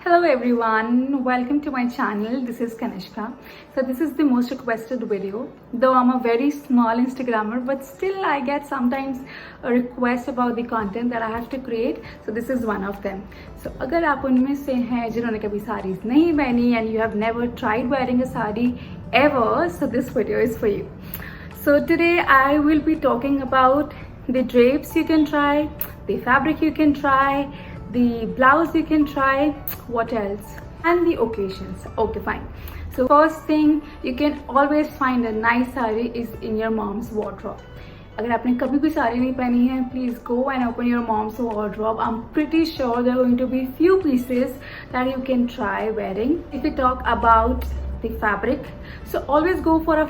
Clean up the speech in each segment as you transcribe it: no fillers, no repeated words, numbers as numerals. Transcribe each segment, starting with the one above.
Hello everyone, welcome to my channel. This is Kanishka. So this is the most requested video. Though I'm a very small Instagrammer, but still I get sometimes a request about the content that I have to create. So this is one of them. So अगर आप उनमें से हैं जिन्होंने कभी साड़ीज नहीं पहनी and you have never tried wearing a sari ever, so this video is for you. So today I will be talking about the drapes you can try, the fabric you can try, the blouse you can try, what else, and the occasions. Okay, fine. So first thing, you can always find a nice sari is in your mom's wardrobe. अगर आपने कभी भी साड़ी नहीं पहनी है, please go and open your mom's wardrobe. I'm pretty sure there are going to be few pieces that you can try wearing. If we talk about the fabric, so always go for a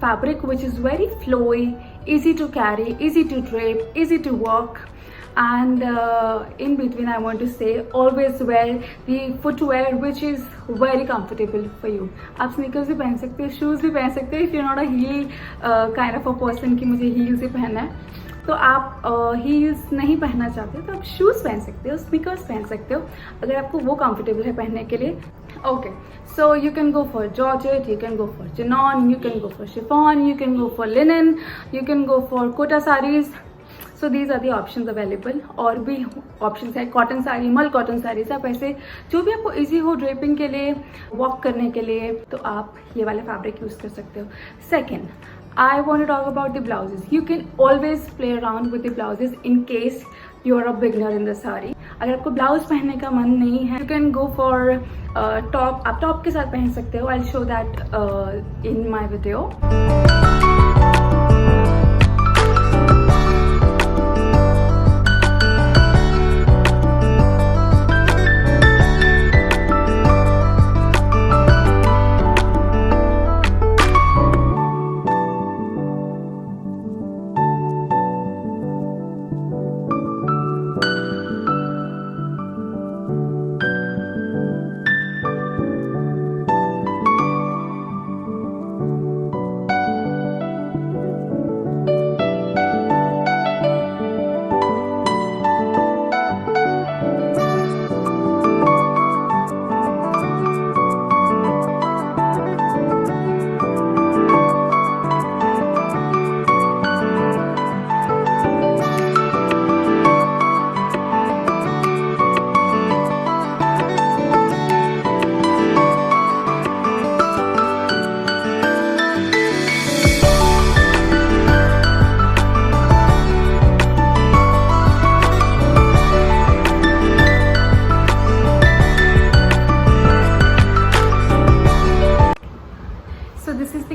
fabric which is very flowy, easy to carry, easy to drape, easy to work. And in between I want to say always wear the footwear which is very comfortable for you. आप sneakers भी पहन सकते हो, shoes भी पहन सकते हो. If you're not a heel kind of a person कि मुझे heels ही पहनना है, तो आप heels नहीं पहनना चाहते तो आप shoes पहन सकते हो, sneakers पहन सकते हो अगर आपको वो comfortable है पहनने के लिए. Okay, so you can go for georgette, you can go for chinon, you can go for chiffon, you can go for linen, you can go for kota sarees. So these are the options available. और भी options है cotton sari, मल cotton sari, आप ऐसे जो भी आपको easy हो ड्रेपिंग के लिए, वॉक करने के लिए, तो आप ये वाले फैब्रिक यूज कर सकते हो. Second, I want to talk about the blouses. You can always play around with the blouses in case you are a beginner in the sari. अगर आपको ब्लाउज पहनने का मन नहीं है, you can go for top. आप top के साथ पहन सकते हो. I'll show that in my video.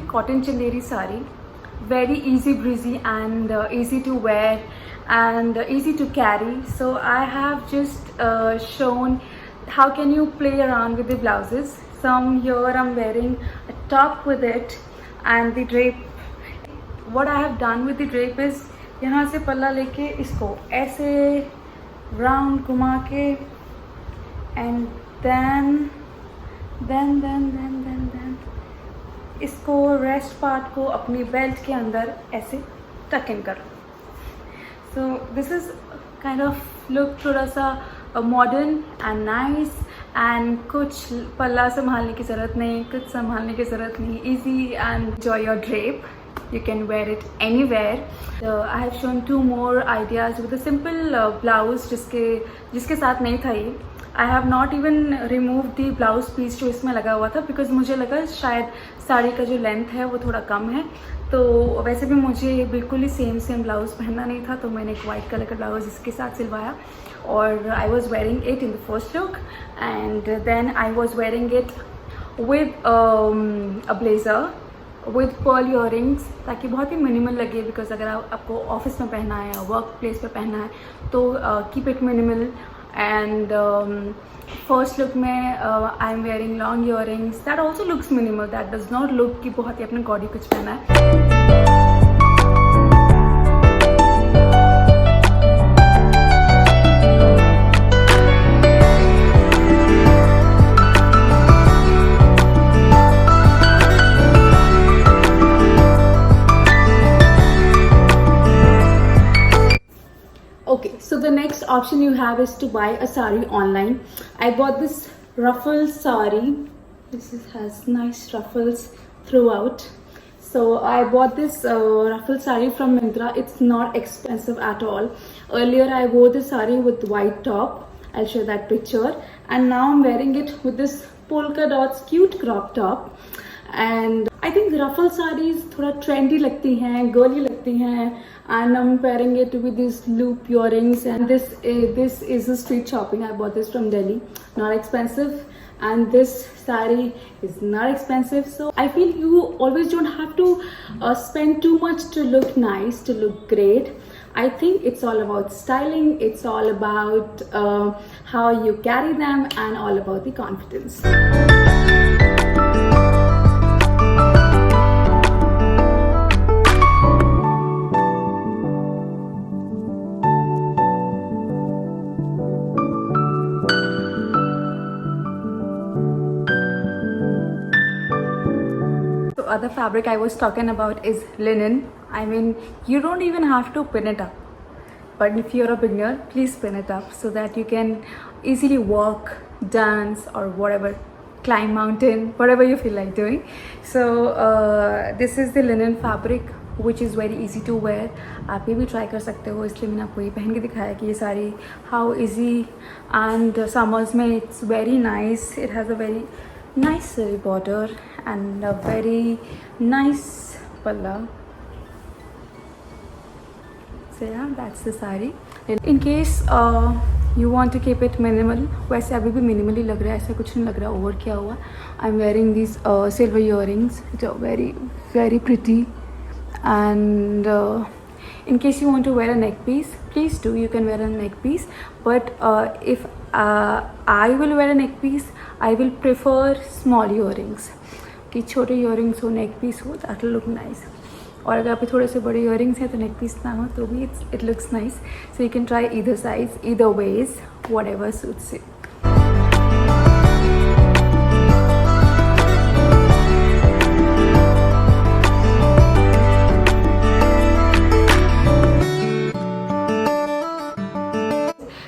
Cotton chanderi sari, very easy breezy and easy to wear and easy to carry. So I have just shown how can you play around with the blouses. Some here I'm wearing a top with it and the drape. What I have done with the drape is यहाँ से पल्ला लेके इसको ऐसे round घुमा के and then इसको rest part को अपनी बेल्ट के अंदर ऐसे टक इन करो. सो this is kind of look थोड़ा सा मॉडर्न एंड नाइस एंड कुछ पल्ला संभालने की ज़रूरत नहीं, कुछ संभालने की ज़रूरत नहीं. Easy and enjoy your drape. You can wear it anywhere. I have shown two more ideas with a simple blouse जिसके साथ नहीं था ये. I have not even removed the blouse piece जो इसमें लगा हुआ था because मुझे लगा शायद साड़ी का जो लेंथ है वो थोड़ा कम है. तो वैसे भी मुझे बिल्कुल ही सेम ब्लाउज पहनना नहीं था, तो मैंने एक वाइट कलर का ब्लाउज इसके साथ सिलवाया और I was wearing it in the first look and then I was wearing it with a blazer with pearl earrings ताकि बहुत ही मिनिमल लगे. बिकॉज अगर आपको ऑफिस में पहनना है या वर्क प्लेस पे पहनना है तो keep it minimal. And first look में I am wearing long earrings. That also looks minimal. That does not look कि बहुत ही अपने गॉडी कुछ पहना है. Okay, so the next option you have is to buy a sari online. I bought this ruffle sari. Has nice ruffles throughout. So I bought this ruffle sari from Myntra. It's not expensive at all. Earlier I wore this sari with white top. I'll show that picture. And now I'm wearing it with this polka dots cute crop top. And I think ruffle sarees थोड़ा trendy लगती हैं, girly लगती हैं. And I'm pairing it with these loop earrings. And this is a street shopping. I bought this from Delhi. Not expensive. And this saree is not expensive, so I feel you always don't have to spend too much to look nice, to look great. I think it's all about styling, it's all about how you carry them, and all about the confidence. Other fabric I was talking about is linen. I mean, you don't even have to pin it up, but if you're a beginner, please pin it up so that you can easily walk, dance, or whatever, climb mountain, whatever you feel like doing. So this is the linen fabric which is very easy to wear. आप ये भी try कर सकते हो, इसलिए मैंने आपको ये पहन के दिखाया कि ये सारी how easy, and summers में it's very nice. It has a very nice border and a very nice palla. So yeah, that's the sari. In case you want to keep it minimal, वैसे अभी भी minimally लग रहा है, ऐसा कुछ नहीं लग रहा over क्या हुआ. I'm wearing these silver earrings which are very very pretty. And in case you want to wear a neck piece, please do. You can wear a neck piece, but if I will wear a neck piece, I will prefer small earrings. कि छोटे earrings हो, neck piece हो, that will look nice. और अगर आपके थोड़े से बड़े earrings हैं तो neck piece ना हो तो भी it looks nice. So you can try either size, either ways, whatever suits you.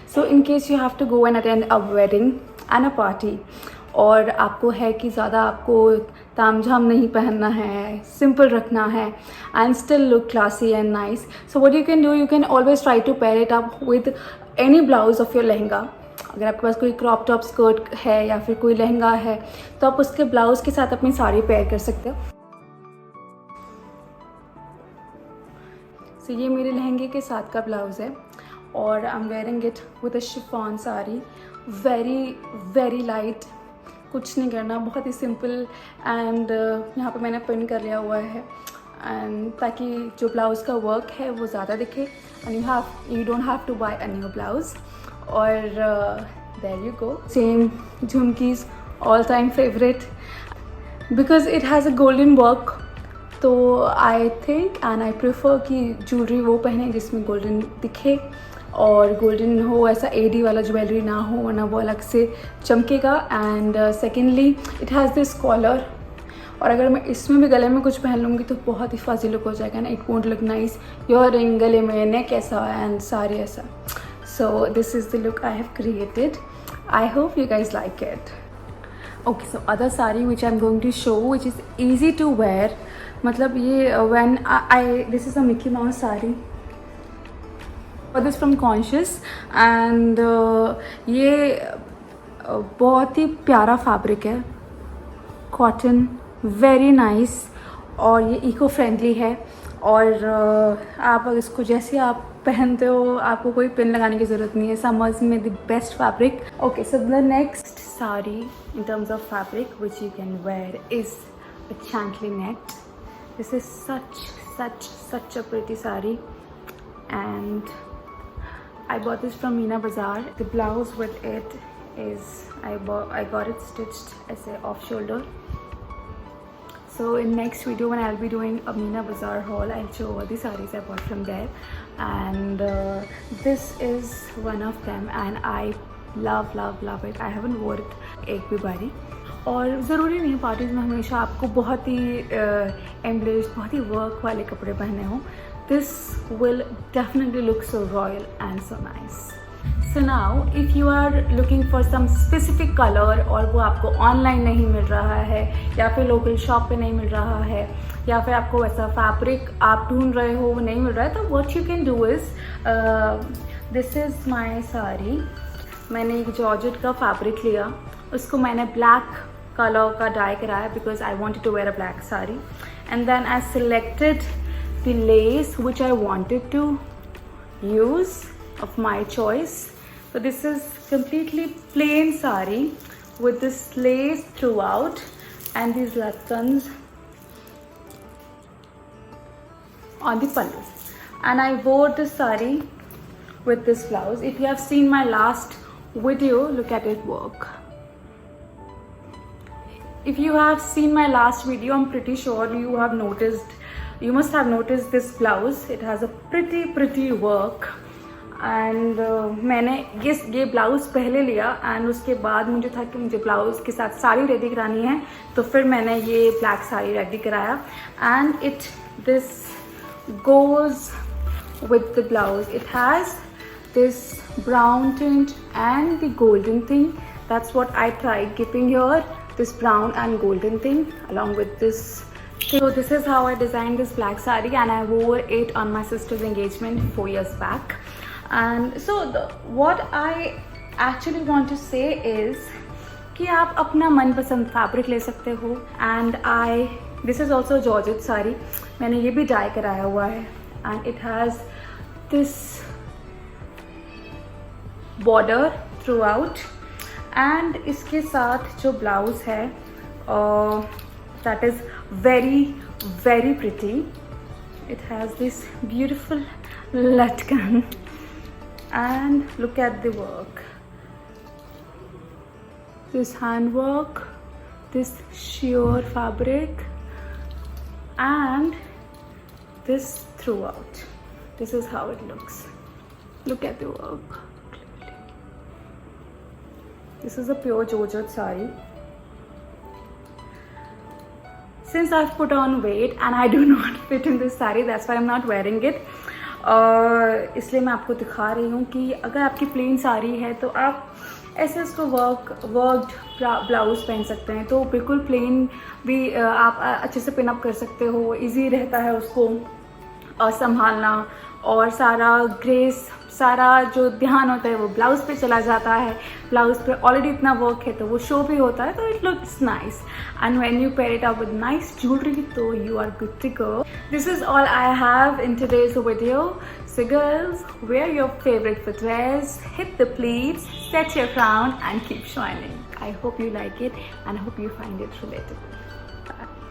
So in case you have to go and attend a wedding and a party, और आपको है कि ज़्यादा आपको तामझाम नहीं पहनना है, सिंपल रखना है, and still look classy and nice, so what you can do, you can always try to pair it up with any blouse of your lehenga. अगर आपके पास कोई क्रॉप टॉप स्कर्ट है या फिर कोई लहंगा है तो आप उसके ब्लाउज के साथ अपनी साड़ी पेयर कर सकते हो. So ये मेरे लहंगे के साथ का ब्लाउज है और आई am wearing it with a chiffon sari. Very very light, कुछ नहीं करना, बहुत ही सिंपल. एंड यहाँ पे मैंने पिन कर लिया हुआ है एंड ताकि जो ब्लाउज़ का वर्क है वो ज़्यादा दिखे. And you don't have to buy a new blouse. और देयर यू गो. सेम झुमकीज़, all time favourite, because it has a golden work. तो I think and I prefer कि ज्वेलरी वो पहने जिसमें गोल्डन दिखे और गोल्डन हो, ऐसा एडी वाला ज्वेलरी ना हो वरना वो अलग से चमकेगा. And secondly it has this collar, और अगर मैं इसमें भी गले में कुछ पहन लूँगी तो बहुत ही फाजी लुक हो जाएगा ना. It won't look nice. Earring, गले में नेक ऐसा एंड सारे ऐसा. So this is the look I have created. I hope you guys like it. Okay, so other sari which I am going to show which is easy to wear. मतलब ये when I this is a Mickey Mouse sari. This from conscious. And ये बहुत ही प्यारा fabric है, cotton, very nice, और ये eco friendly है. और आप अगर इसको जैसे आप पहनते हो आपको कोई पिन लगाने की ज़रूरत नहीं है. समर्स में the best fabric. Okay, so the next sari in terms of fabric which you can wear is a chantli net. This is such a pretty saree, and I bought this from Meena Bazaar. The blouse with it is I got it stitched as a off shoulder. So in next video when I'll be doing a Meena Bazaar haul, I'll show all the sarees I bought from there. And this is one of them, and I love it. I haven't worn it एक भी बारी. और ज़रूरी नहीं parties में हमेशा आपको बहुत ही एम्ब्लेस्ड, बहुत ही वर्क वाले कपड़े पहने हों. This will definitely look so royal and so nice. So now if you are looking for some specific color और वो आपको ऑनलाइन नहीं मिल रहा है या फिर लोकल शॉप पे नहीं मिल रहा है या फिर आपको वैसा फैब्रिक आप ढूंढ रहे हो वो नहीं मिल रहा है, तो what you can do is, this is my sari. मैंने एक जॉर्जेट का फैब्रिक लिया, उसको मैंने ब्लैक कलर का डाई कराया because I wanted to wear a black sari. And then I selected the lace which I wanted to use of my choice. So this is completely plain sari with this lace throughout and these latkans on the pallu, and I wore this sari with this blouse. If you have seen my last video, look at it work. If you have seen my last video, I'm pretty sure you must have noticed this blouse. It has a pretty work. And मैंने ये blouse पहले लिया and उसके बाद मुझे था कि मुझे ब्लाउज़ के साथ साड़ी रेडी करानी है, तो फिर मैंने ये ब्लैक साड़ी रेडी कराया. And this goes with the blouse. It has this brown tint and the golden thing. That's what I tried keeping here, this brown and golden thing along with this. So this is how I designed this black saree, and I wore it on my sister's engagement 4 years back. And so what I actually want to say is कि आप अपना मनपसंद fabric ले सकते हो. And this is also georgette sari, मैंने ये भी डाई कराया हुआ है. And it has this border through out. And इसके साथ जो ब्लाउज है that is very pretty. It has this beautiful latkan, and look at the work, this handwork, this sheer fabric, and this throughout. This is how it looks. Look at the work. This is a pure Georgette saree. Since I've put on weight and I do not fit in this saree, that's why I'm not wearing it. इसलिए मैं आपको दिखा रही हूँ कि अगर आपकी plane sari है तो आप ऐसे इसको वर्कड ब्लाउज पहन सकते हैं, तो बिल्कुल प्लेन भी आप अच्छे से पिन अप कर सकते हो. इजी रहता है उसको संभालना, और सारा ग्रेस, सारा जो ध्यान होता है वो ब्लाउज पे चला जाता है. ब्लाउज पे ऑलरेडी इतना वर्क है तो वो शो भी होता है, तो it looks nice. And when you pair it up with nice jewellery, तो you are good to go. This is all I have in today's video. So girls, wear your favorite footwears, hit the pleats, set your crown and keep shining. I hope you like it and I hope you find it relatable. Bye.